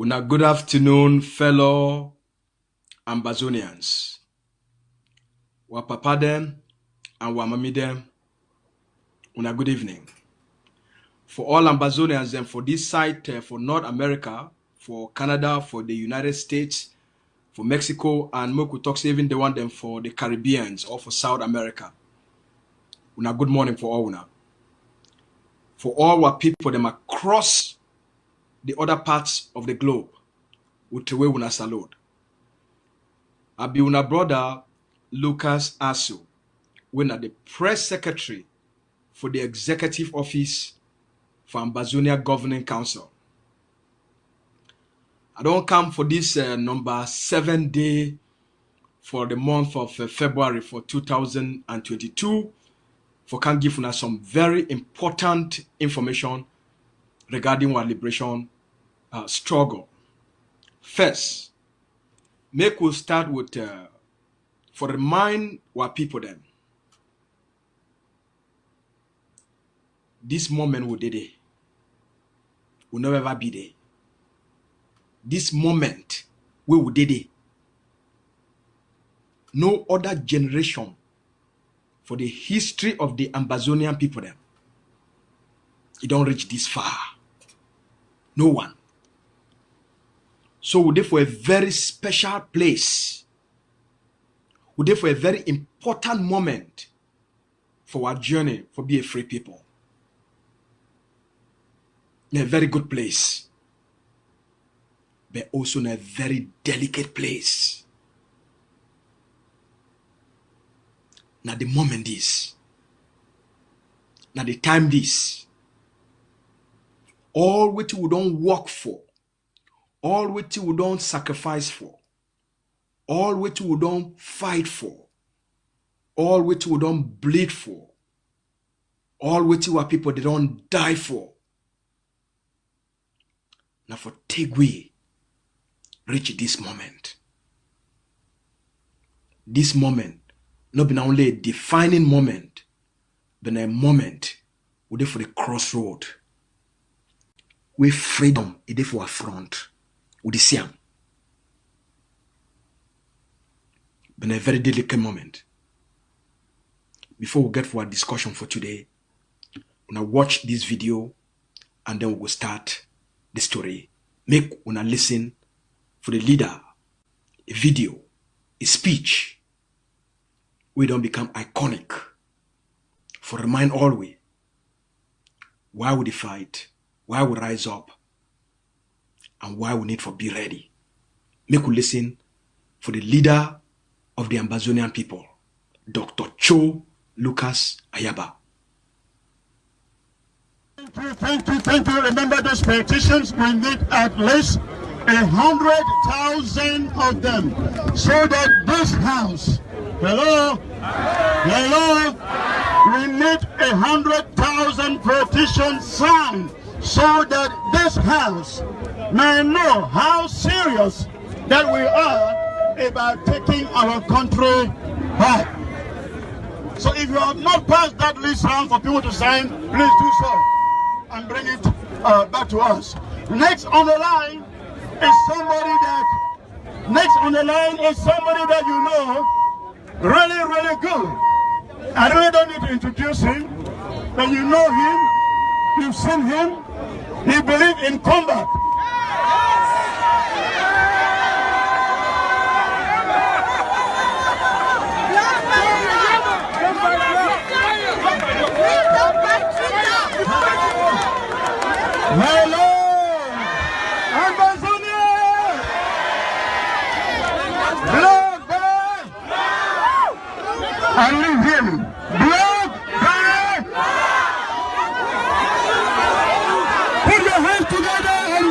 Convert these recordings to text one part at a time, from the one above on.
Una good afternoon, fellow Ambazonians. Wa papa dem and wa mami dem. Una good evening. For all Ambazonians and for this site, for North America, for Canada, for the United States, for Mexico, and Moku talks even the one them for the Caribbeans or for South America. Una good morning for all una. For all our people them across the other parts of the globe, utewe una salute. I be una brother Lucas Asu, when at the press secretary for the executive office for Ambazonia Governing Council. I don't come for this number 7 day for the month of February for 2022 for can give us some very important information regarding our liberation struggle. First, make we start with for remind our people them. This moment we did it will never ever be there. This moment we did it. No other generation for the history of the Ambazonian people them. It don't reach this far. No one. So we're there for a very special place. We're there for a very important moment for our journey for be a free people. In a very good place. But also in a very delicate place. Now the moment is. Now the time this. All which we don't work for. All which we don't sacrifice for. All which we don't fight for. All which we don't bleed for. All which our people they don't die for. Now for take we reach this moment. This moment not been only a defining moment, but a moment we for the crossroad. We freedom is for our front. We see him. But a very delicate moment. Before we get for our discussion for today, we're gonna watch this video and then we will start the story. Make una listen for the leader, a video, a speech. We don't become iconic. For remind always why we fight, why we rise up, and why we need for be ready. Make we listen for the leader of the Ambazonian people, Dr. Cho Lucas Ayaba. Thank you. Remember those petitions, we need at least 100,000 of them so that this house, hello, we need 100,000 petitions signed so that this house may know how serious that we are about taking our country back. So if you have not passed that list round for people to sign, please do so and bring it back to us. Next on the line is somebody that you know really good. I really don't need to introduce him, but you know him, you've seen him, he believes in combat. Hello, Ambazonia! Blood bag! I leave him. Blood bag! Put your hands together and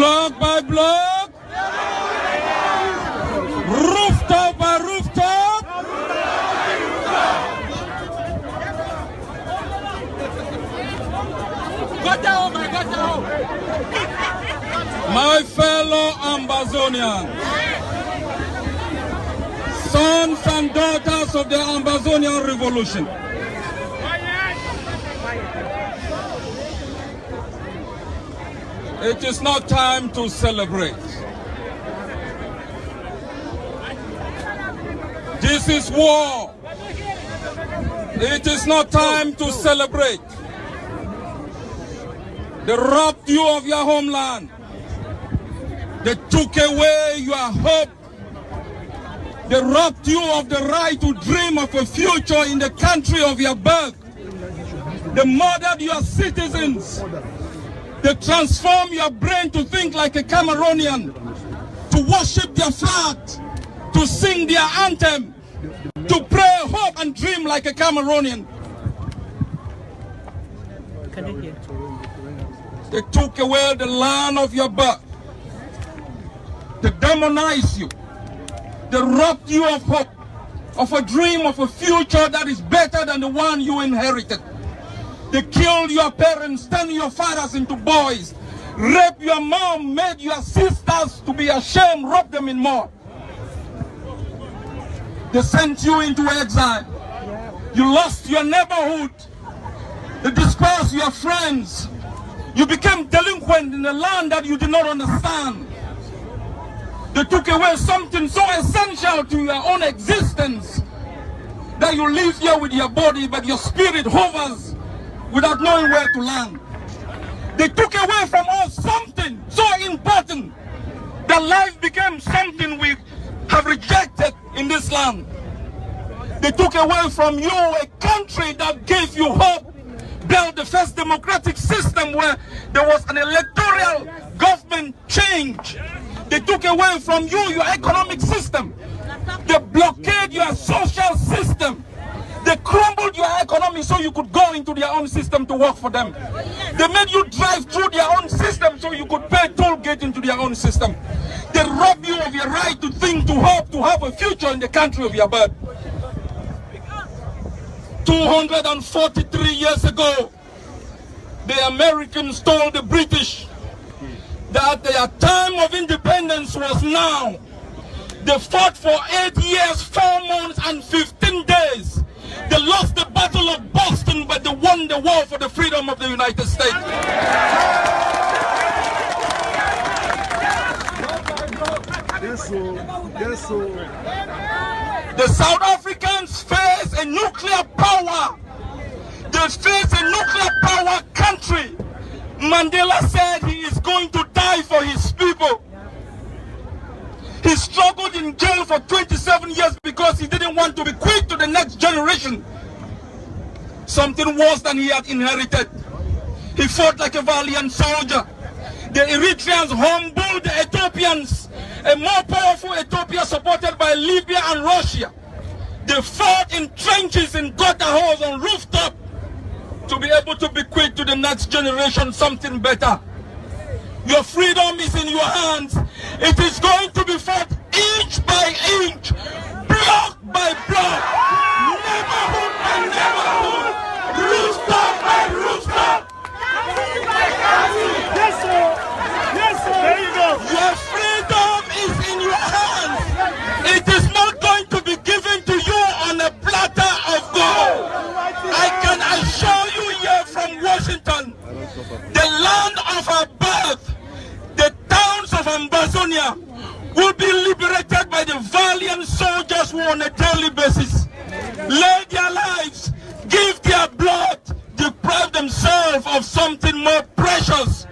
block by block, rooftop by rooftop, my fellow Ambazonians, sons and daughters of the Ambazonian Revolution, it is not time to celebrate. This is war. It is not time to celebrate. They robbed you of your homeland. They took away your hope. They robbed you of the right to dream of a future in the country of your birth. They murdered your citizens. They transform your brain to think like a Cameroonian, to worship their flag, to sing their anthem, to pray, hope, and dream like a Cameroonian. They took away the land of your birth. They demonized you. They robbed you of hope, of a dream of a future that is better than the one you inherited. They killed your parents, turned your fathers into boys, raped your mom, made your sisters to be ashamed, robbed them in more. They sent you into exile. You lost your neighborhood. They dispersed your friends. You became delinquent in a land that you did not understand. They took away something so essential to your own existence that you live here with your body, but your spirit hovers without knowing where to land. They took away from us something so important that life became something we have rejected in this land. They took away from you a country that gave you hope, built the first democratic system where there was an electoral government change. They took away from you your economic system. They blockade your social system. They crumbled your economy so you could go into their own system to work for them. They made you drive through their own system so you could pay toll gate into their own system. They robbed you of your right to think, to hope, to have a future in the country of your birth. 243 years ago, the Americans told the British that their time of independence was now. They fought for 8 years, 4 months, and 15 days. They lost the Battle of Boston, but they won the war for the freedom of the United States. The South Africans face a nuclear power. They face a nuclear power country. Mandela said he is going to die for his people. He struggled in jail for 27 years because he didn't want to bequeath to the next generation something worse than he had inherited. He fought like a valiant soldier. The Eritreans humbled the Ethiopians, a more powerful Ethiopia supported by Libya and Russia. They fought in trenches, in gutter holes, on rooftop to be able to bequeath to the next generation something better. Your freedom is in your hands. It is going to be fought inch by inch, block by block, neighborhood by neighborhood, rooftop by rooftop. Yes, sir. Yes, sir. There you go. Your freedom is in your hands. It is not going to be given to you on a platter of gold. I can assure you here from Washington, the land of our birth, the towns of Ambazonia will be liberated by the valiant soldiers who on a daily basis lay their lives, give their blood, deprive themselves of something more precious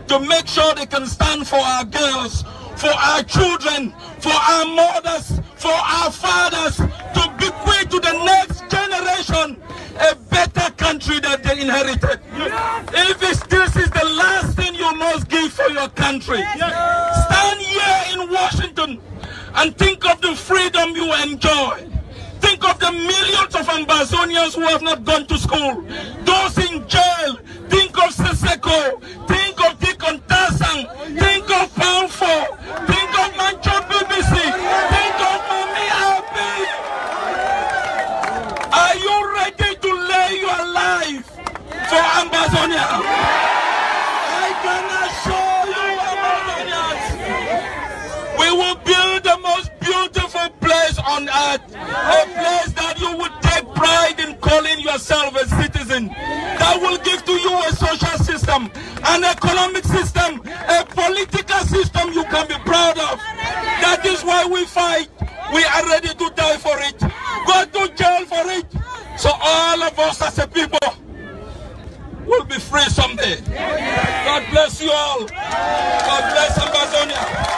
to make sure they can stand for our girls, for our children, for our mothers, for our fathers, to bequeath to the next generation a better country that they inherited. If this is the last thing you must give for your country, stand here in Washington and think of the freedom you enjoy. Think of the millions of Ambazonians who have not gone to school, those in jail. Think of Seseko, think of Deacon Tasang, think of Ambazonia. I can assure you, Ambazonians, we will build the most beautiful place on earth, a place that you would take pride in calling yourself a citizen, that will give to you a social system, an economic system, a political system you can be proud of. That is why we fight. We are ready to die for it, go to jail for it, so all of us as a people will be free someday. God bless you all. God bless Ambazonia.